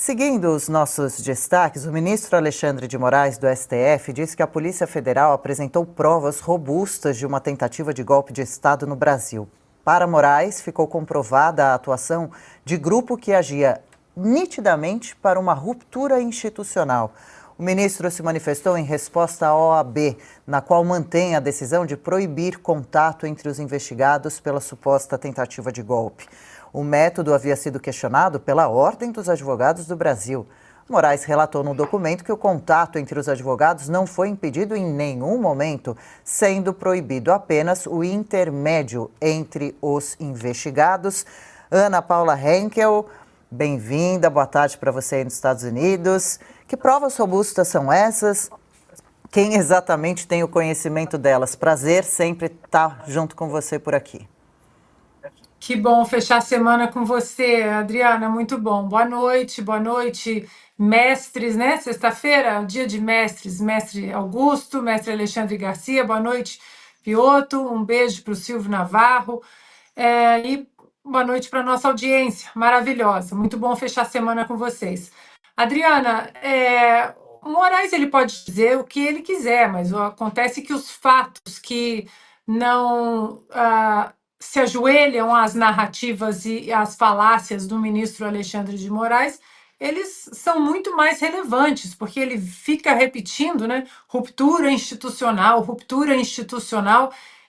Seguindo os nossos destaques, o ministro Alexandre de Moraes, do STF, disse que a Polícia Federal apresentou provas robustas de uma tentativa de golpe de Estado no Brasil. Para Moraes, ficou comprovada a atuação de grupo que agia nitidamente para uma ruptura institucional. O ministro se manifestou em resposta à OAB, na qual mantém a decisão de proibir contato entre os investigados pela suposta tentativa de golpe. O método havia sido questionado pela Ordem dos Advogados do Brasil. Moraes relatou no documento que o contato entre os advogados não foi impedido em nenhum momento, sendo proibido apenas o intermédio entre os investigados. Ana Paula Henkel, bem-vinda, boa tarde para você aí nos Estados Unidos. Que provas robustas são essas? Quem exatamente tem o conhecimento delas? Prazer sempre estar junto com você por aqui. Que bom fechar a semana com você, Adriana, muito bom. Boa noite, mestres, né? Sexta-feira, dia de mestres, mestre Augusto, mestre Alexandre Garcia, boa noite, Pioto, um beijo para o Silvio Navarro e boa noite para a nossa audiência maravilhosa. Muito bom fechar a semana com vocês. Adriana, o Moraes ele pode dizer o que ele quiser, mas acontece que os fatos que não se ajoelham às narrativas e às falácias do ministro Alexandre de Moraes, eles são muito mais relevantes, porque ele fica repetindo, né, ruptura institucional,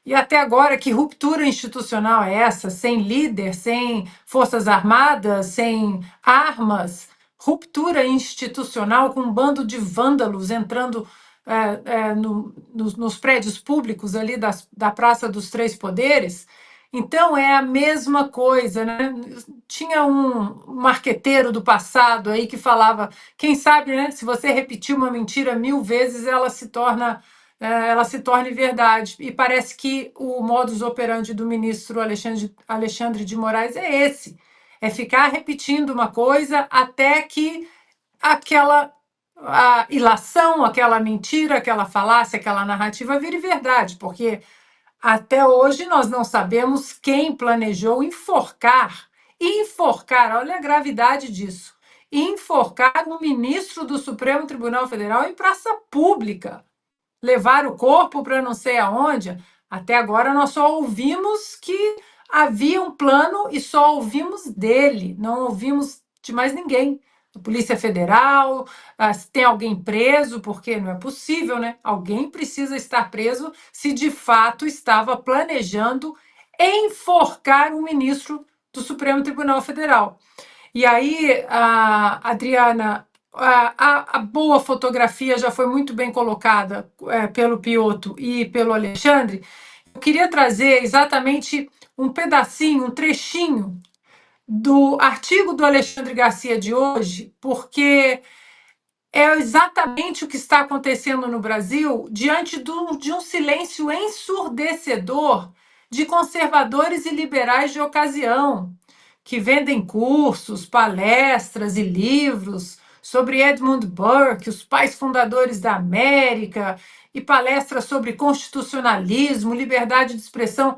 e até agora, que ruptura institucional é essa? Sem líder, sem forças armadas, sem armas, ruptura institucional com um bando de vândalos entrando nos prédios públicos ali da Praça dos Três Poderes. Então é a mesma coisa, né? Tinha um marqueteiro do passado aí que falava, quem sabe, né? Se você repetir uma mentira 1000 vezes, ela se torna verdade. E parece que o modus operandi do ministro Alexandre de Moraes é esse: é ficar repetindo uma coisa até que aquela ilação, aquela mentira, aquela falácia, aquela narrativa vire verdade, porque até hoje nós não sabemos quem planejou enforcar, olha a gravidade disso, enforcar um ministro do Supremo Tribunal Federal em praça pública, levar o corpo para não sei aonde. Até agora nós só ouvimos que havia um plano e só ouvimos dele, não ouvimos de mais ninguém. A Polícia Federal, se tem alguém preso, porque não é possível, né? Alguém precisa estar preso se de fato estava planejando enforcar um ministro do Supremo Tribunal Federal. E aí, Adriana, a boa fotografia já foi muito bem colocada pelo Pioto e pelo Alexandre. Eu queria trazer exatamente um pedacinho, um trechinho do artigo do Alexandre Garcia de hoje, porque é exatamente o que está acontecendo no Brasil diante de um silêncio ensurdecedor de conservadores e liberais de ocasião, que vendem cursos, palestras e livros sobre Edmund Burke, os pais fundadores da América, e palestras sobre constitucionalismo, liberdade de expressão,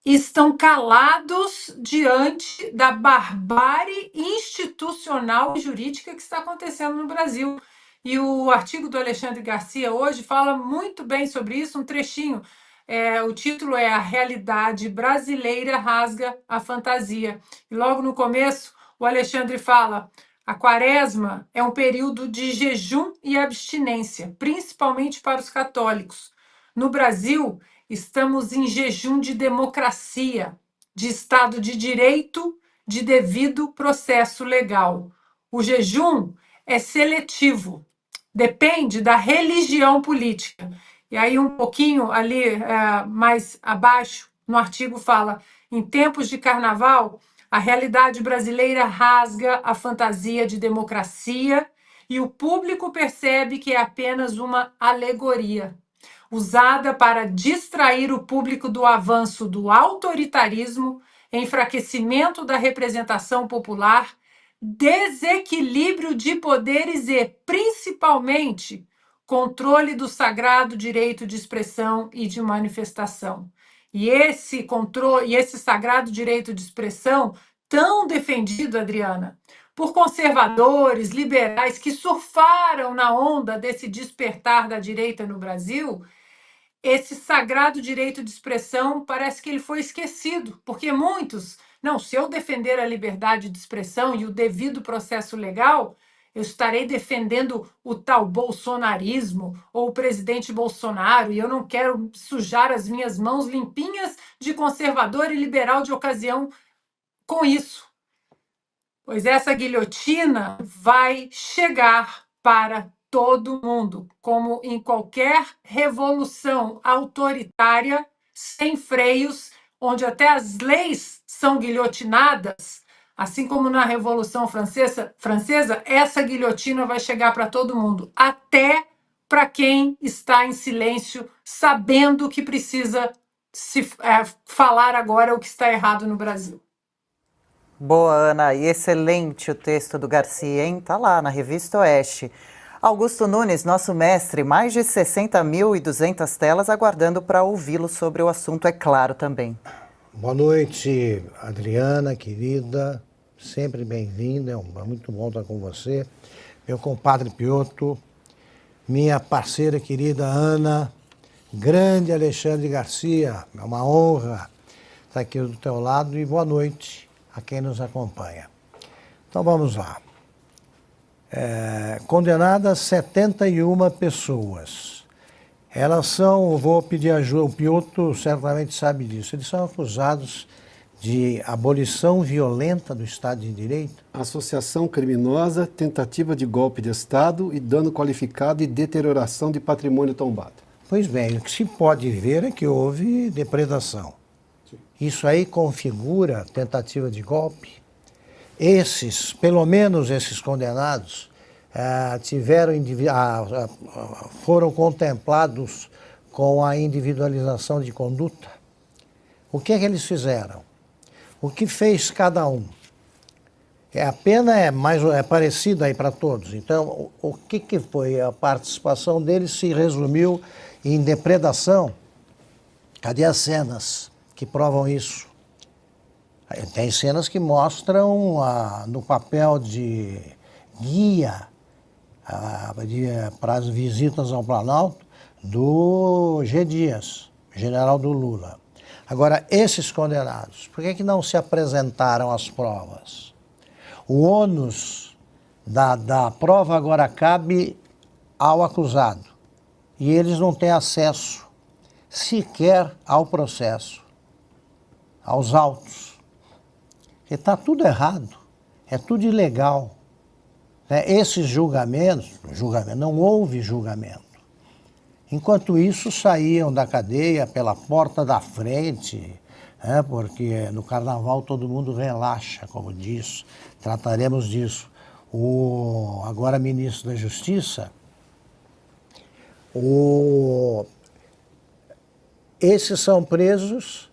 estão calados diante da barbárie institucional e jurídica que está acontecendo no Brasil. E o artigo do Alexandre Garcia hoje fala muito bem sobre isso, um trechinho. O título é A Realidade Brasileira Rasga a Fantasia. E logo no começo, o Alexandre fala: a quaresma é um período de jejum e abstinência, principalmente para os católicos. No Brasil, estamos em jejum de democracia, de Estado de Direito, de devido processo legal. O jejum é seletivo, depende da religião política. E aí, um pouquinho ali mais abaixo, no artigo fala: em tempos de carnaval, a realidade brasileira rasga a fantasia de democracia e o público percebe que é apenas uma alegoria, usada para distrair o público do avanço do autoritarismo, enfraquecimento da representação popular, desequilíbrio de poderes e, principalmente, controle do sagrado direito de expressão e de manifestação. E esse controle, e esse sagrado direito de expressão, tão defendido, Adriana, por conservadores, liberais, que surfaram na onda desse despertar da direita no Brasil, esse sagrado direito de expressão parece que ele foi esquecido, porque muitos, não, se eu defender a liberdade de expressão e o devido processo legal, eu estarei defendendo o tal bolsonarismo ou o presidente Bolsonaro, e eu não quero sujar as minhas mãos limpinhas de conservador e liberal de ocasião com isso. Pois essa guilhotina vai chegar para todo mundo, como em qualquer revolução autoritária, sem freios, onde até as leis são guilhotinadas, assim como na Revolução Francesa, essa guilhotina vai chegar para todo mundo, até para quem está em silêncio, sabendo que precisa falar agora o que está errado no Brasil. Boa, Ana. E excelente o texto do Garcia, hein? Tá lá na Revista Oeste. Augusto Nunes, nosso mestre, mais de 60.200 telas aguardando para ouvi-lo sobre o assunto, é claro, também. Boa noite, Adriana, querida. Sempre bem-vinda. É muito bom estar com você. Meu compadre Piotr, minha parceira querida Ana, grande Alexandre Garcia. É uma honra estar aqui do teu lado e boa noite a quem nos acompanha. Então vamos lá. Condenadas 71 pessoas. Elas são, vou pedir ajuda, o Piotr certamente sabe disso, eles são acusados de abolição violenta do Estado de Direito. Associação criminosa, tentativa de golpe de Estado e dano qualificado e deterioração de patrimônio tombado. Pois bem, o que se pode ver é que houve depredação. Isso aí configura tentativa de golpe. Esses, pelo menos esses condenados, foram contemplados com a individualização de conduta. O que é que eles fizeram? O que fez cada um? A pena é parecida aí para todos. Então, o que foi? A participação deles se resumiu em depredação. Cadê as cenas que provam isso? Tem cenas que mostram no papel de guia para as visitas ao Planalto do G. Dias, general do Lula. Agora, esses condenados, por que não se apresentaram as provas? O ônus da prova agora cabe ao acusado e eles não têm acesso sequer ao processo, aos autos. Está tudo errado, é tudo ilegal. Esses julgamentos, não houve julgamento. Enquanto isso, saíam da cadeia pela porta da frente, porque no carnaval todo mundo relaxa, como diz, trataremos disso. O agora ministro da Justiça, esses são presos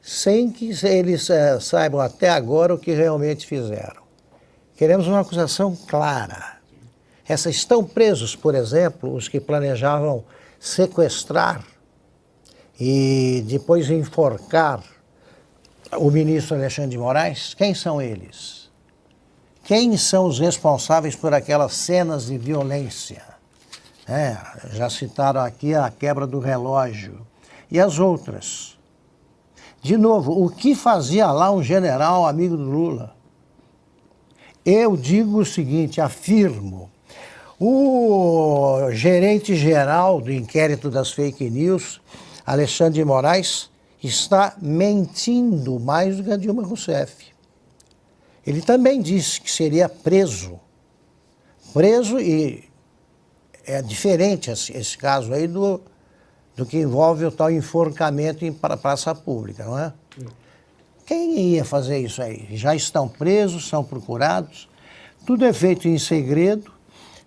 sem que eles saibam até agora o que realmente fizeram. Queremos uma acusação clara. Estão presos, por exemplo, os que planejavam sequestrar e depois enforcar o ministro Alexandre de Moraes. Quem são eles? Quem são os responsáveis por aquelas cenas de violência? Já citaram aqui a quebra do relógio. E as outras? De novo, o que fazia lá um general amigo do Lula? Eu digo o seguinte, afirmo, o gerente-geral do inquérito das fake news, Alexandre de Moraes, está mentindo mais do que a Dilma Rousseff. Ele também disse que seria preso. Preso, e é diferente esse caso aí do que envolve o tal enforcamento em praça pública, não é? Quem ia fazer isso aí? Já estão presos, são procurados, tudo é feito em segredo,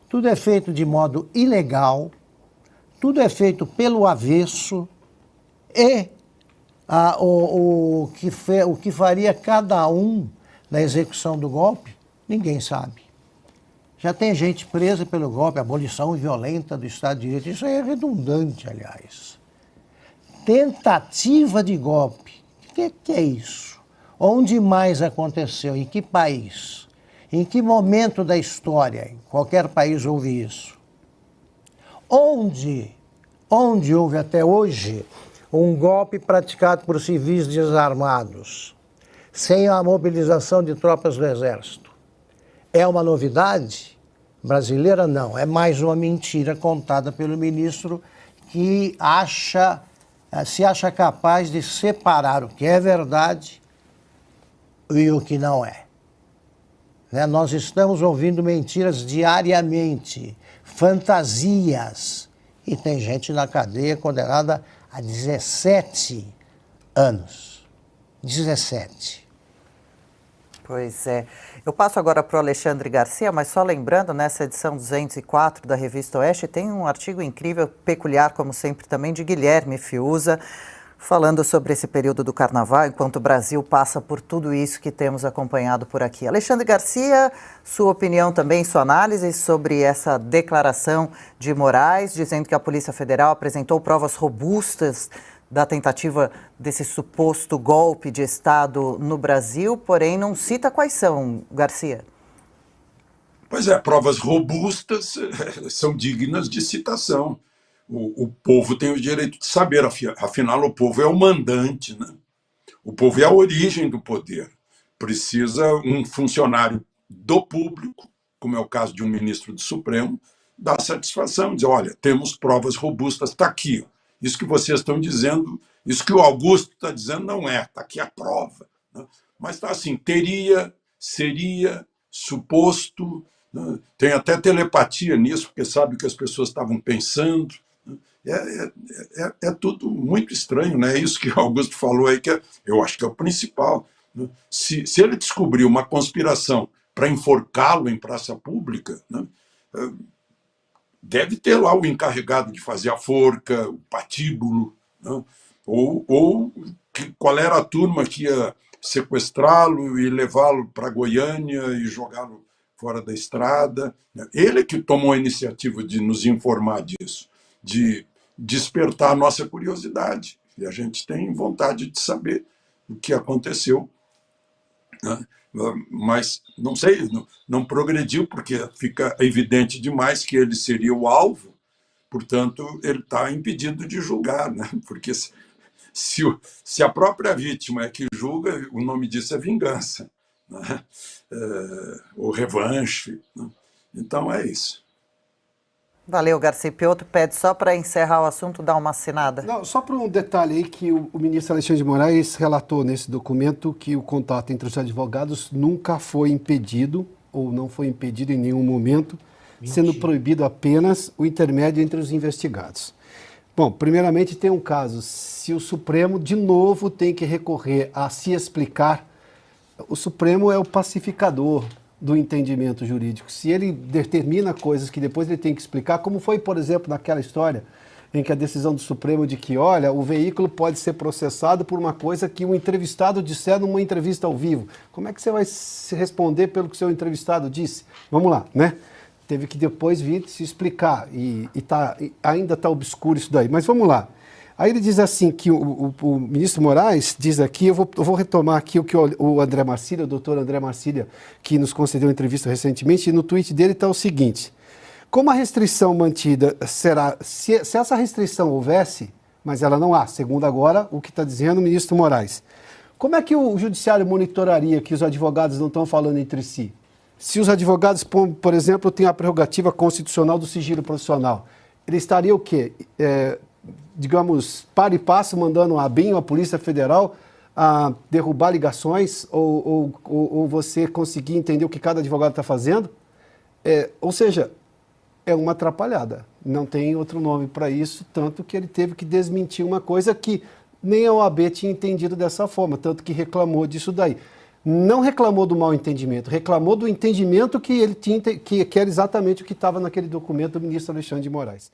tudo é feito de modo ilegal, tudo é feito pelo avesso e o que faria cada um na execução do golpe, ninguém sabe. Já tem gente presa pelo golpe, abolição violenta do Estado de Direito, isso aí é redundante, aliás. Tentativa de golpe, o que é isso? Onde mais aconteceu? Em que país? Em que momento da história, em qualquer país, houve isso? Onde houve até hoje um golpe praticado por civis desarmados, sem a mobilização de tropas do Exército? É uma novidade brasileira? Não, é mais uma mentira contada pelo ministro que se acha capaz de separar o que é verdade e o que não é. Nós estamos ouvindo mentiras diariamente, fantasias, e tem gente na cadeia condenada a 17 anos. 17. Pois é. Eu passo agora para o Alexandre Garcia, mas só lembrando, nessa edição 204 da Revista Oeste, tem um artigo incrível, peculiar, como sempre, também de Guilherme Fiuza, falando sobre esse período do Carnaval, enquanto o Brasil passa por tudo isso que temos acompanhado por aqui. Alexandre Garcia, sua opinião também, sua análise sobre essa declaração de Moraes, dizendo que a Polícia Federal apresentou provas robustas da tentativa desse suposto golpe de Estado no Brasil, porém não cita quais são, Garcia. Pois é, provas robustas são dignas de citação. O povo tem o direito de saber, afinal o povo é o mandante, né? O povo é a origem do poder. Precisa um funcionário do público, como é o caso de um ministro do Supremo, dar satisfação, dizer, olha, temos provas robustas, está aqui, ó. Isso que vocês estão dizendo, isso que o Augusto está dizendo não é, está aqui a prova, né? Mas está assim, teria, seria, suposto, né? Tem até telepatia nisso, porque sabe o que as pessoas estavam pensando. É tudo muito estranho, né? Isso que o Augusto falou aí, que eu acho que é o principal, né? Se ele descobrir uma conspiração para enforcá-lo em praça pública, né? Deve ter lá o encarregado de fazer a forca, o patíbulo, né? Ou qual era a turma que ia sequestrá-lo e levá-lo para Goiânia e jogá-lo fora da estrada. Ele que tomou a iniciativa de nos informar disso, de despertar a nossa curiosidade. E a gente tem vontade de saber o que aconteceu, né? Mas, não sei, não progrediu, porque fica evidente demais que ele seria o alvo, portanto, ele está impedido de julgar, né? Porque se a própria vítima é que julga, o nome disso é vingança, né? Ou revanche, né? Então, é isso. Valeu, Garcia. Piotr pede só para encerrar o assunto, dar uma assinada. Não, só para um detalhe aí que o ministro Alexandre de Moraes relatou nesse documento que o contato entre os advogados nunca foi impedido, ou não foi impedido em nenhum momento, sendo proibido apenas o intermédio entre os investigados. Bom, primeiramente tem um caso, se o Supremo de novo tem que recorrer a se explicar, o Supremo é o pacificador do entendimento jurídico. Se ele determina coisas que depois ele tem que explicar, como foi, por exemplo, naquela história em que a decisão do Supremo de que, olha, o veículo pode ser processado por uma coisa que o entrevistado disser numa entrevista ao vivo. Como é que você vai se responder pelo que o seu entrevistado disse? Vamos lá, né? Teve que depois vir se explicar e ainda está obscuro isso daí. Mas vamos lá. Aí ele diz assim, que o ministro Moraes diz aqui, eu vou retomar aqui o que o André Marcília, o doutor André Marcília, que nos concedeu uma entrevista recentemente, e no tweet dele está o seguinte: como a restrição mantida será, se essa restrição houvesse, mas ela não há, segundo agora o que está dizendo o ministro Moraes, como é que o judiciário monitoraria que os advogados não estão falando entre si? Se os advogados, por exemplo, têm a prerrogativa constitucional do sigilo profissional, ele estaria o quê? Digamos, para e passo, mandando a ABIN, a Polícia Federal, a derrubar ligações ou você conseguir entender o que cada advogado está fazendo? Ou seja, é uma atrapalhada. Não tem outro nome para isso, tanto que ele teve que desmentir uma coisa que nem a OAB tinha entendido dessa forma, tanto que reclamou disso daí. Não reclamou do mal entendimento, reclamou do entendimento que ele tinha, que era exatamente o que estava naquele documento do ministro Alexandre de Moraes.